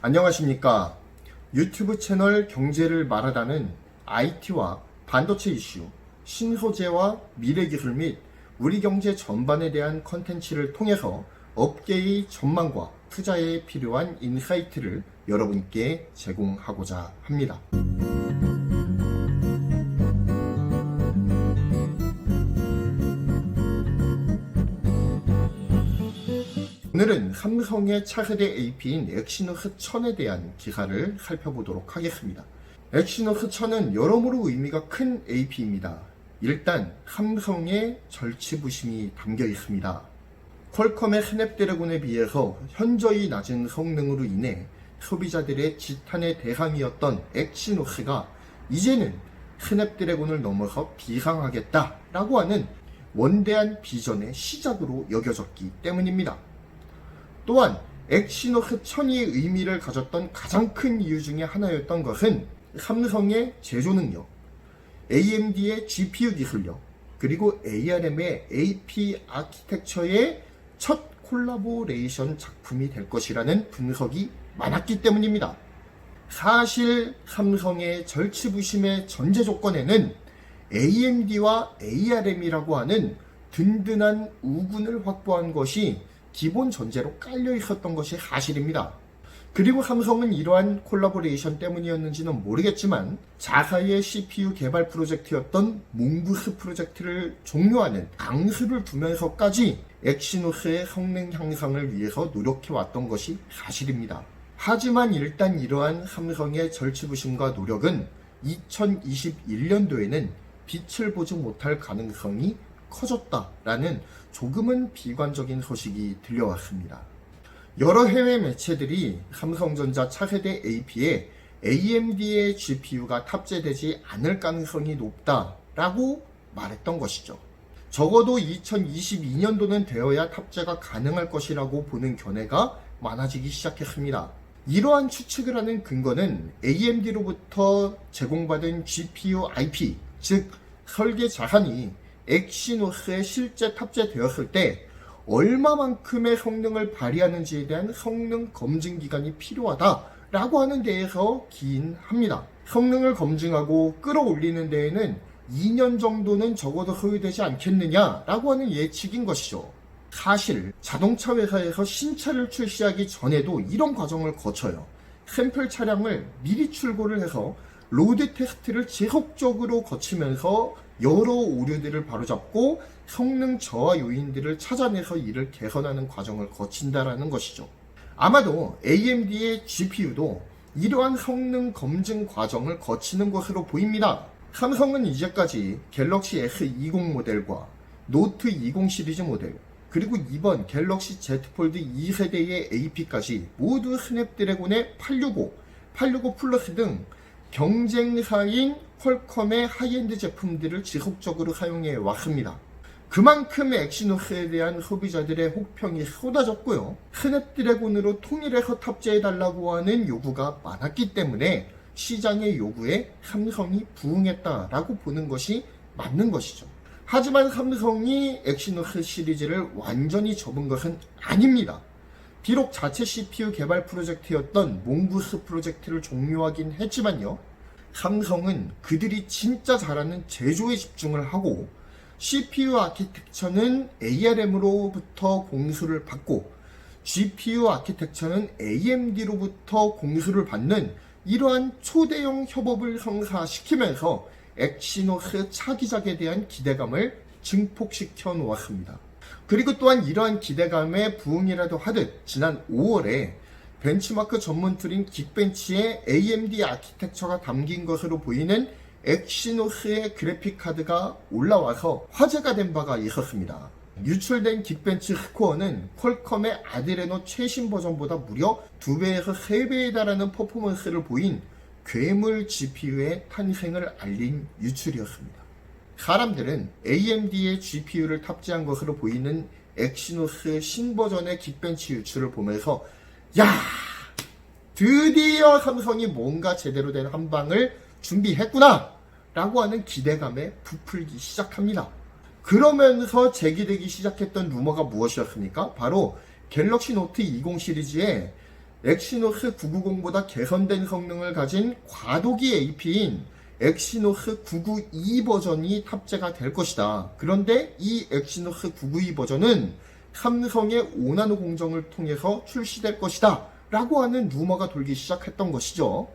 안녕하십니까. 유튜브 채널 경제를 말하다는 IT와 반도체 이슈, 신소재와 미래기술 및 우리 경제 전반에 대한 컨텐츠를 통해서 업계의 전망과 투자에 필요한 인사이트를 여러분께 제공하고자 합니다. 오늘은 삼성의 차세대 AP인 엑시노스 1000에 대한 기사를 살펴보도록 하겠습니다. 엑시노스 1000은 여러모로 의미가 큰 AP입니다. 일단 삼성의 절치부심이 담겨 있습니다. 퀄컴의 스냅드래곤에 비해서 현저히 낮은 성능으로 인해 소비자들의 지탄의 대상이었던 엑시노스가 이제는 스냅드래곤을 넘어서 비상하겠다라고 하는 원대한 비전의 시작으로 여겨졌기 때문입니다. 또한 엑시노스 1000이 의미를 가졌던 가장 큰 이유 중에 하나였던 것은 삼성의 제조 능력, AMD의 GPU 기술력, 그리고 ARM의 AP 아키텍처의 첫 콜라보레이션 작품이 될 것이라는 분석이 많았기 때문입니다. 사실 삼성의 절치부심의 전제 조건에는 AMD와 ARM이라고 하는 든든한 우군을 확보한 것이 기본 전제로 깔려 있었던 것이 사실입니다. 그리고 삼성은 이러한 콜라보레이션 때문이었는지는 모르겠지만 자사의 CPU 개발 프로젝트였던 몽구스 프로젝트를 종료하는 강수를 두면서까지 엑시노스의 성능 향상을 위해서 노력해왔던 것이 사실입니다. 하지만 일단 이러한 삼성의 절치부심과 노력은 2021년도에는 빛을 보지 못할 가능성이 커졌다라는 조금은 비관적인 소식이 들려왔습니다. 여러 해외 매체들이 삼성전자 차세대 AP에 AMD의 GPU가 탑재되지 않을 가능성이 높다라고 말했던 것이죠. 적어도 2022년도는 되어야 탑재가 가능할 것이라고 보는 견해가 많아지기 시작했습니다. 이러한 추측을 하는 근거는 AMD로부터 제공받은 GPU IP, 즉 설계 자산이 엑시노스에 실제 탑재되었을 때 얼마만큼의 성능을 발휘하는지에 대한 성능 검증 기간이 필요하다라고 하는 데에서 기인합니다. 성능을 검증하고 끌어올리는 데에는 2년 정도는 적어도 소요되지 않겠느냐라고 하는 예측인 것이죠. 사실 자동차 회사에서 신차를 출시하기 전에도 이런 과정을 거쳐요. 샘플 차량을 미리 출고를 해서 로드 테스트를 지속적으로 거치면서 여러 오류들을 바로잡고 성능 저하 요인들을 찾아내서 이를 개선하는 과정을 거친다라는 것이죠. 아마도 AMD의 GPU도 이러한 성능 검증 과정을 거치는 것으로 보입니다. 삼성은 이제까지 갤럭시 S20 모델과 노트 20 시리즈 모델, 그리고 이번 갤럭시 Z 폴드 2세대의 AP까지 모두 스냅드래곤의 865, 865 플러스 등 경쟁사인 퀄컴의 하이엔드 제품들을 지속적으로 사용해 왔습니다. 그만큼 엑시노스에 대한 소비자들의 혹평이 쏟아졌고요. 스냅드래곤으로 통일해서 탑재해달라고 하는 요구가 많았기 때문에 시장의 요구에 삼성이 부응했다라고 보는 것이 맞는 것이죠. 하지만 삼성이 엑시노스 시리즈를 완전히 접은 것은 아닙니다. 비록 자체 CPU 개발 프로젝트였던 몽구스 프로젝트를 종료하긴 했지만요. 삼성은 그들이 진짜 잘하는 제조에 집중을 하고 CPU 아키텍처는 ARM으로부터 공수를 받고 GPU 아키텍처는 AMD로부터 공수를 받는 이러한 초대형 협업을 성사시키면서 엑시노스 차기작에 대한 기대감을 증폭시켜 놓았습니다. 그리고 또한 이러한 기대감에 부응이라도 하듯 지난 5월에 벤치마크 전문 툴인 긱벤치에 AMD 아키텍처가 담긴 것으로 보이는 엑시노스의 그래픽카드가 올라와서 화제가 된 바가 있었습니다. 유출된 긱벤치 스코어는 퀄컴의 아드레노 최신 버전보다 무려 2배에서 3배에 달하는 퍼포먼스를 보인 괴물 GPU의 탄생을 알린 유출이었습니다. 사람들은 AMD의 GPU를 탑재한 것으로 보이는 엑시노스 신버전의 긱벤치 유출을 보면서 야! 드디어 삼성이 뭔가 제대로 된 한방을 준비했구나! 라고 하는 기대감에 부풀기 시작합니다. 그러면서 제기되기 시작했던 루머가 무엇이었습니까? 바로 갤럭시 노트 20 시리즈에 엑시노스 990보다 개선된 성능을 가진 과도기 AP인 엑시노스 992 버전이 탑재가 될 것이다. 그런데 이 엑시노스 992 버전은 삼성의 5나노 공정을 통해서 출시될 것이다 라고 하는 루머가 돌기 시작했던 것이죠.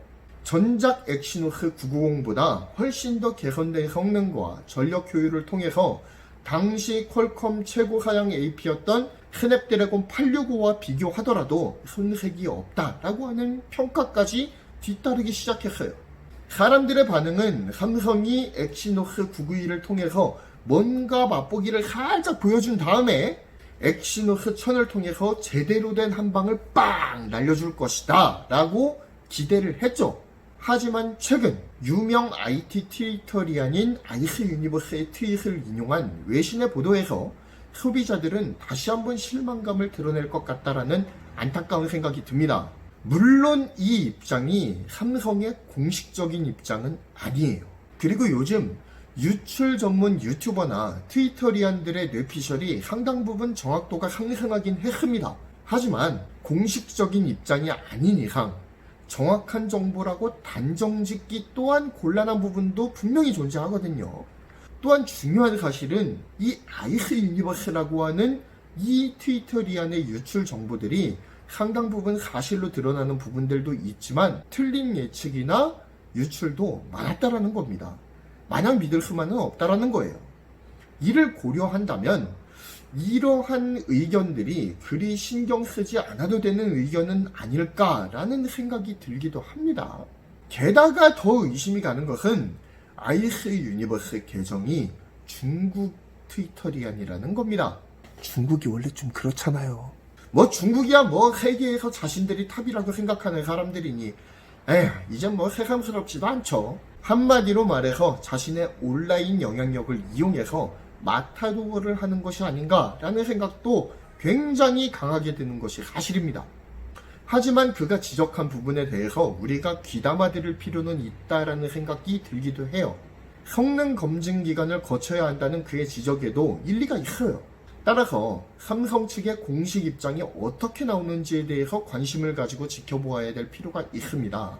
전작 엑시노스 990보다 훨씬 더 개선된 성능과 전력 효율을 통해서 당시 퀄컴 최고 사양 AP였던 스냅드래곤 865와 비교하더라도 손색이 없다라고 하는 평가까지 뒤따르기 시작했어요. 사람들의 반응은 삼성이 엑시노스 992를 통해서 뭔가 맛보기를 살짝 보여준 다음에 엑시노스 1000을 통해서 제대로 된 한방을 빵 날려줄 것이다 라고 기대를 했죠. 하지만 최근 유명 IT 트위터리안인 아이스 유니버스의 트윗을 인용한 외신의 보도에서 소비자들은 다시 한번 실망감을 드러낼 것 같다라는 안타까운 생각이 듭니다. 물론 이 입장이 삼성의 공식적인 입장은 아니에요. 그리고 요즘 유출 전문 유튜버나 트위터리안들의 뇌피셜이 상당 부분 정확도가 상승하긴 했습니다. 하지만 공식적인 입장이 아닌 이상 정확한 정보라고 단정짓기 또한 곤란한 부분도 분명히 존재하거든요. 또한 중요한 사실은 이 아이스 유니버스라고 하는 이 트위터리안의 유출 정보들이 상당 부분 사실로 드러나는 부분들도 있지만 틀린 예측이나 유출도 많았다라는 겁니다. 마냥 믿을 수만은 없다라는 거예요. 이를 고려한다면 이러한 의견들이 그리 신경 쓰지 않아도 되는 의견은 아닐까라는 생각이 들기도 합니다. 게다가 더 의심이 가는 것은 아이스 유니버스 계정이 중국 트위터리안이라는 겁니다. 중국이 원래 좀 그렇잖아요. 뭐 중국이야 뭐 세계에서 자신들이 탑이라고 생각하는 사람들이니 에휴 이젠 뭐 새삼스럽지도 않죠. 한마디로 말해서 자신의 온라인 영향력을 이용해서 마타도어를 하는 것이 아닌가라는 생각도 굉장히 강하게 드는 것이 사실입니다. 하지만 그가 지적한 부분에 대해서 우리가 귀담아 들을 필요는 있다라는 생각이 들기도 해요. 성능 검증 기간을 거쳐야 한다는 그의 지적에도 일리가 있어요. 따라서 삼성 측의 공식 입장이 어떻게 나오는지에 대해서 관심을 가지고 지켜보아야 될 필요가 있습니다.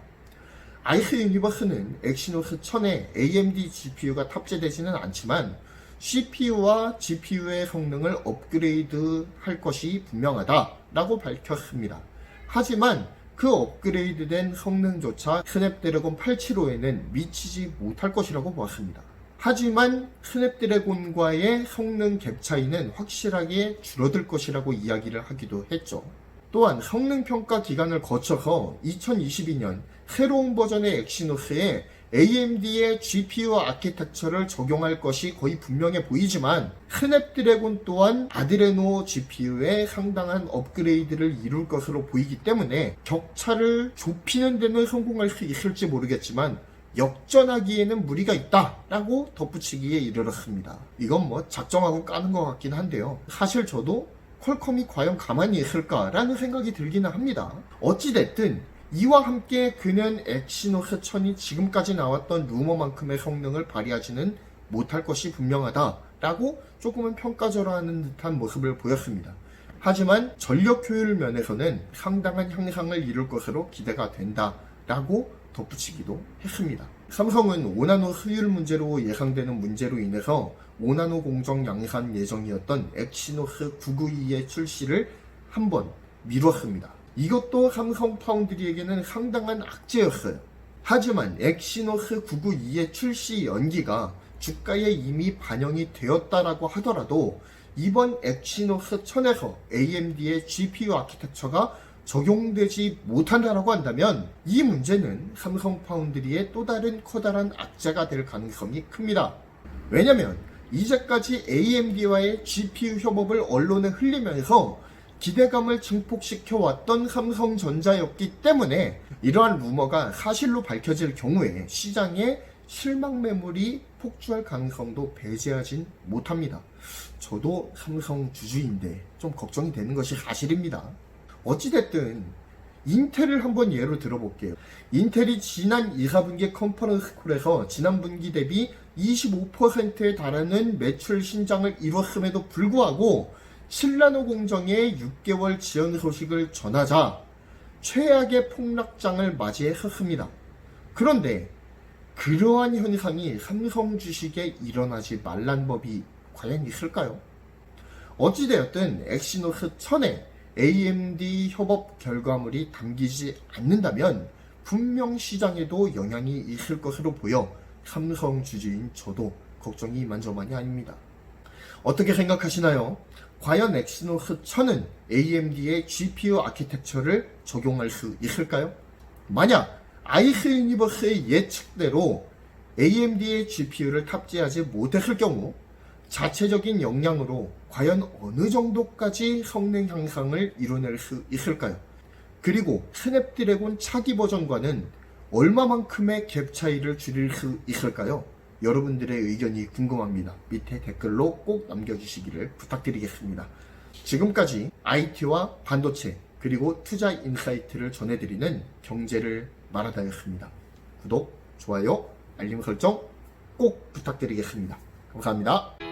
아이스 유니버스는 엑시노스 1000에 AMD GPU가 탑재되지는 않지만 CPU와 GPU의 성능을 업그레이드 할 것이 분명하다라고 밝혔습니다. 하지만 그 업그레이드된 성능조차 스냅드래곤 875에는 미치지 못할 것이라고 보았습니다. 하지만 스냅드래곤과의 성능 갭 차이는 확실하게 줄어들 것이라고 이야기를 하기도 했죠. 또한 성능 평가 기간을 거쳐서 2022년 새로운 버전의 엑시노스에 AMD의 GPU 아키텍처를 적용할 것이 거의 분명해 보이지만 스냅드래곤 또한 아드레노 GPU에 상당한 업그레이드를 이룰 것으로 보이기 때문에 격차를 좁히는 데는 성공할 수 있을지 모르겠지만 역전하기에는 무리가 있다라고 덧붙이기에 이르렀습니다. 이건 뭐 작정하고 까는 것 같긴 한데요. 사실 저도 퀄컴이 과연 가만히 있을까라는 생각이 들기는 합니다. 어찌됐든 이와 함께 그는 엑시노스 1000이 지금까지 나왔던 루머만큼의 성능을 발휘하지는 못할 것이 분명하다라고 조금은 평가절하하는 듯한 모습을 보였습니다. 하지만 전력 효율 면에서는 상당한 향상을 이룰 것으로 기대가 된다라고 덧붙이기도 했습니다. 삼성은 5나노 수율 문제로 예상되는 문제로 인해서 5나노 공정 양산 예정이었던 엑시노스 992의 출시를 한번 미뤘습니다. 이것도 삼성 파운드리에게는 상당한 악재였어요. 하지만 엑시노스 992의 출시 연기가 주가에 이미 반영이 되었다라고 하더라도 이번 엑시노스 1000에서 AMD의 GPU 아키텍처가 적용되지 못한다라고 한다면 이 문제는 삼성 파운드리의 또 다른 커다란 악재가 될 가능성이 큽니다. 왜냐면 이제까지 AMD와의 GPU 협업을 언론에 흘리면서 기대감을 증폭시켜왔던 삼성전자였기 때문에 이러한 루머가 사실로 밝혀질 경우에 시장에 실망 매물이 폭주할 가능성도 배제하진 못합니다. 저도 삼성 주주인데 좀 걱정이 되는 것이 사실입니다. 어찌됐든 인텔을 한번 예로 들어볼게요. 인텔이 지난 2, 4분기 컨퍼런스 콜에서 지난 분기 대비 25%에 달하는 매출 신장을 이뤘음에도 불구하고 7나노 공정의 6개월 지연 소식을 전하자 최악의 폭락장을 맞이했었습니다. 그런데 그러한 현상이 삼성 주식에 일어나지 말란 법이 과연 있을까요? 어찌되었든 엑시노스 1000에 AMD 협업 결과물이 담기지 않는다면 분명 시장에도 영향이 있을 것으로 보여 삼성 주주인 저도 걱정이 이만저만이 아닙니다. 어떻게 생각하시나요? 과연 엑시노스 1000은 AMD의 GPU 아키텍처를 적용할 수 있을까요? 만약 아이스 유니버스의 예측대로 AMD의 GPU를 탑재하지 못했을 경우 자체적인 역량으로 과연 어느 정도까지 성능 향상을 이뤄낼 수 있을까요? 그리고 스냅드래곤 차기 버전과는 얼마만큼의 갭 차이를 줄일 수 있을까요? 여러분들의 의견이 궁금합니다. 밑에 댓글로 꼭 남겨주시기를 부탁드리겠습니다. 지금까지 IT와 반도체 그리고 투자 인사이트를 전해드리는 경제를 말하다였습니다. 구독, 좋아요, 알림 설정 꼭 부탁드리겠습니다. 감사합니다.